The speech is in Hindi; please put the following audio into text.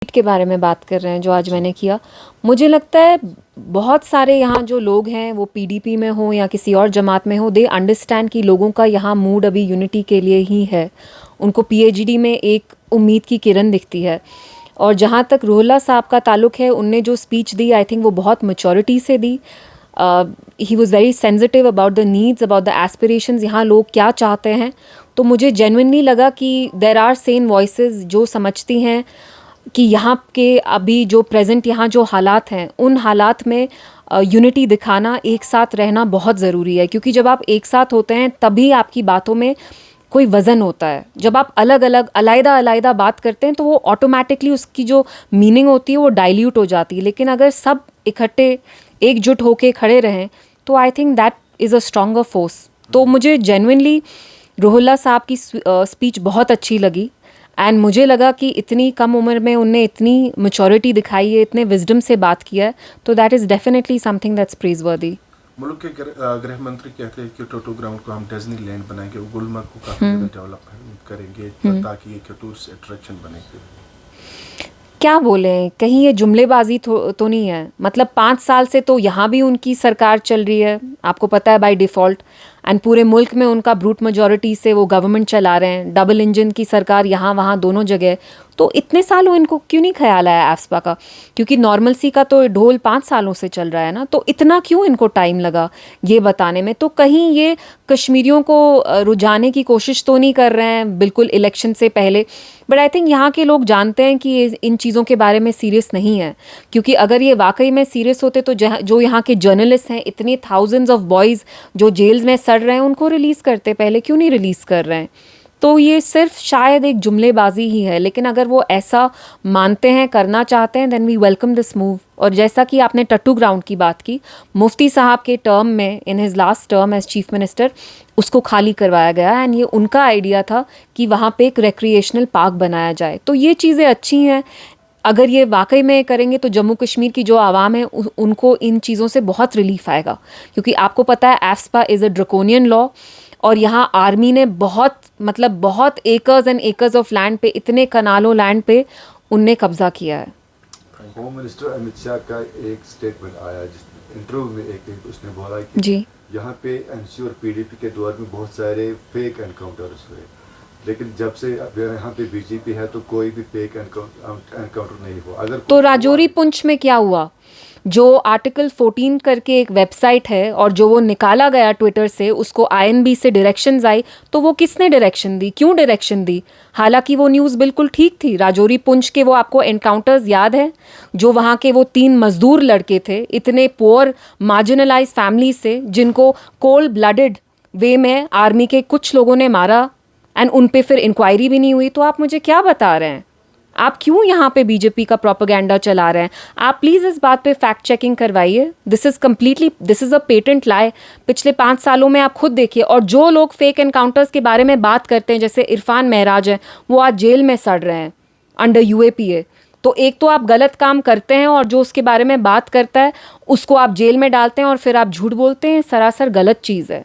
के बारे में बात कर रहे हैं जो आज मैंने किया, मुझे लगता है बहुत सारे यहाँ जो लोग हैं वो पीडीपी में हो या किसी और जमात में हो, दे अंडरस्टैंड कि लोगों का यहाँ मूड अभी यूनिटी के लिए ही है। उनको पीएचडी में एक उम्मीद की किरण दिखती है। और जहाँ तक रूहुल्लाह साहब का ताल्लुक है, उनने जो स्पीच दी आई थिंक वो बहुत मैच्योरिटी से दी। He was very sensitive about the needs, about the aspirations, यहाँ लोग क्या चाहते हैं। तो मुझे जेन्युइनली लगा कि देर आर सेन वॉइसेस जो समझती हैं कि यहाँ के अभी जो प्रेजेंट यहाँ जो हालात हैं, उन हालात में यूनिटी दिखाना, एक साथ रहना बहुत ज़रूरी है। क्योंकि जब आप एक साथ होते हैं तभी आपकी बातों में कोई वज़न होता है। जब आप अलग अलग अलग बात करते हैं तो वो ऑटोमेटिकली उसकी जो मीनिंग होती है वो डाइल्यूट हो जाती है। लेकिन अगर सब इकट्ठे एकजुट होके खड़े रहें तो I think that is a stronger force. तो मुझे जेन्युइनली रूहुल्लाह साहब की स्पीच बहुत अच्छी लगी। एंड मुझे लगा कि इतनी कम उम्र में उनने इतनी मैच्योरिटी दिखाई है, इतने विजडम से बात किया है, तो that is definitely something that's praiseworthy. मुल्क के गृह मंत्री कहते हैं कि टोटो ग्राउंड को हम डिज्नी लैंड बनाएंगे, गुलमर्ग को काफ़ी ज़्यादा डेवलप करेंगे ताकि एक टूरिस्ट अट्रैक्शन बनेगी। क्या बोले, कहीं ये जुमलेबाजी तो नहीं है? मतलब 5 साल से तो यहाँ भी उनकी सरकार चल रही है, आपको पता है, बाय डिफ़ॉल्ट। एंड पूरे मुल्क में उनका ब्रूट मेजॉरिटी से वो गवर्नमेंट चला रहे हैं। डबल इंजन की सरकार यहाँ वहाँ दोनों जगह। तो इतने सालों इनको क्यों नहीं ख्याल आया एफ्सपा का? क्योंकि नॉर्मलसी का तो ढोल 5 सालों से चल रहा है ना, तो इतना क्यों इनको टाइम लगा ये बताने में? तो कहीं ये कश्मीरियों को रुझाने की कोशिश तो नहीं कर रहे हैं बिल्कुल इलेक्शन से पहले? बट आई थिंक यहाँ के लोग जानते हैं कि इन चीज़ों के बारे में सीरियस नहीं है। क्योंकि अगर ये वाकई में सीरियस होते तो जो यहाँ के जर्नलिस्ट हैं, इतने थाउजेंड्स ऑफ बॉयज़ जो जेल्स में सड़ रहे हैं, उनको रिलीज़ करते, पहले क्यों नहीं रिलीज़ कर रहे हैं? तो ये सिर्फ शायद एक जुमलेबाजी ही है। लेकिन अगर वो ऐसा मानते हैं, करना चाहते हैं, then we welcome this move. और जैसा कि आपने टट्टू ग्राउंड की बात की, मुफ्ती साहब के टर्म में, in his last term as chief minister, उसको खाली करवाया गया। एंड ये उनका आइडिया था कि वहाँ पे एक रिक्रिएशनल पार्क बनाया जाए। तो ये चीज़ें अच्छी हैं। अगर ये वाकई में करेंगे तो जम्मू कश्मीर की जो आवाम है उनको इन चीज़ों से बहुत रिलीफ आएगा। क्योंकि आपको पता है एफ्सपा इज़ अ ड्रकोनियन लॉ, और यहाँ आर्मी ने बहुत acres and acres of land पे, इतने कनालों लैंड पे उनने कब्जा किया है। होम मिनिस्टर अमित शाह का एक स्टेटमेंट आया जिस इंटरव्यू में एक उसने बोला कि जी, यहाँ पे एनसी और पीडीपी के दौर में बहुत सारे फेक एनकाउंटर्स हुए, लेकिन जब से यहाँ पे बीजेपी है तो कोई भी फेक एनकाउंटर नहीं हुआ। अगर तो राजौरी पुंछ में क्या हुआ? जो आर्टिकल 14 करके एक वेबसाइट है और जो वो निकाला गया ट्विटर से, उसको आईएनबी से डायरेक्शंस आई, तो वो किसने डायरेक्शन दी? क्यों डायरेक्शन दी? हालांकि वो न्यूज़ बिल्कुल ठीक थी। राजौरी पुंछ के वो आपको एनकाउंटर्स याद है, जो वहाँ के वो 3 मजदूर लड़के थे, इतने पुअर मार्जिनलाइज फैमिली से, जिनको कोल्ड ब्लडेड वे में आर्मी के कुछ लोगों ने मारा, एंड उन पे फिर इंक्वायरी भी नहीं हुई। तो आप मुझे क्या बता रहे हैं? आप क्यों यहाँ पे बीजेपी का प्रोपेगेंडा चला रहे हैं? आप प्लीज़ इस बात पे फैक्ट चेकिंग करवाइए। दिस इज़ अ पेटेंट लाई। पिछले 5 सालों में आप खुद देखिए। और जो लोग फेक एनकाउंटर्स के बारे में बात करते हैं, जैसे इरफान महराज हैं, वो आज जेल में सड़ रहे हैं अंडर यूएपीए। तो एक तो आप गलत काम करते हैं और जो उसके बारे में बात करता है उसको आप जेल में डालते हैं और फिर आप झूठ बोलते हैं। सरासर गलत चीज़ है।